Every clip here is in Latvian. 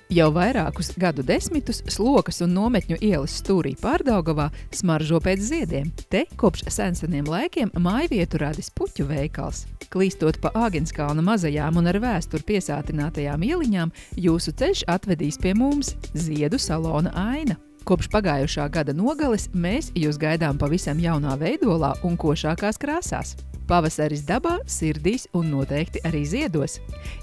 Jau vairākus gadu desmitus Slokas un Nometņu ielas stūrī Pārdaugavā smaržo pēc ziediem. Te kopš senseniem laikiem mājvietu radis puķu veikals. Klīstot pa Āgenskalna mazajām un ar vēsturi piesātinātajām ieliņām, jūsu ceļš atvedīs pie mums ziedu salona Aina. Kopš pagājušā gada nogales mēs jūs gaidām pavisam jaunā veidolā un košākās krāsās. Pavasaris dabā, sirdīs un noteikti arī ziedos.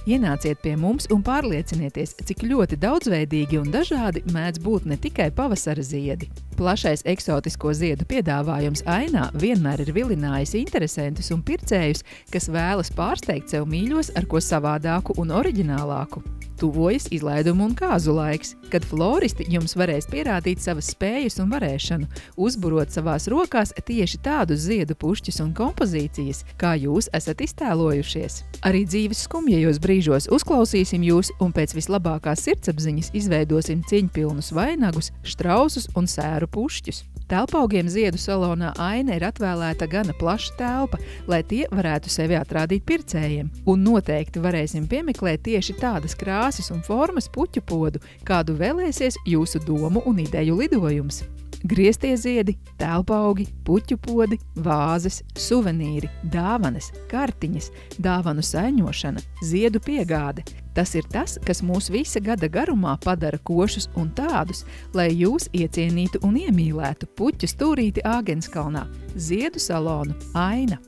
Ienāciet pie mums un pārliecinieties, cik ļoti daudzveidīgi un dažādi mēdz būt ne tikai pavasara ziedi. Plašais eksotisko ziedu piedāvājums Ainā vienmēr ir vilinājis interesentus un pircējus, kas vēlas pārsteigt sev mīļos ar ko savādāku un oriģinālāku. Tuvojas izlaidumu un kāzu laiks, kad floristi jums varēs pierādīt savas spējas un varēšanu, uzburot savās rokās tieši tādus ziedu pušķus un kompozīcijas, kā jūs esat iztēlojušies. Arī dzīves skumjajos brīžos uzklausīsim jūs un pēc vislabākās sirdsapziņas izveidosim cieņpilnus vainagus, štrausus un sēru pušķus. Telpaugiem ziedu salonā Aina ir atvēlēta gana plaša telpa, lai tie varētu sevi atrādīt pircējiem. Un noteikti varēsim piemeklēt tieši tādas krāsas un formas puķu podu, kādu vēlēsies jūsu domu un ideju lidojums. Grieztie ziedi, telpaugi, puķu podi, vāzes, suvenīri, dāvanas, kartiņas, dāvanu saņošana, ziedu piegāde. Tas ir tas, kas mūs visa gada garumā padara košus un tādus, lai jūs iecienītu un iemīlētu puķu stūrīti Āgenskalnā, ziedu salonu Aina.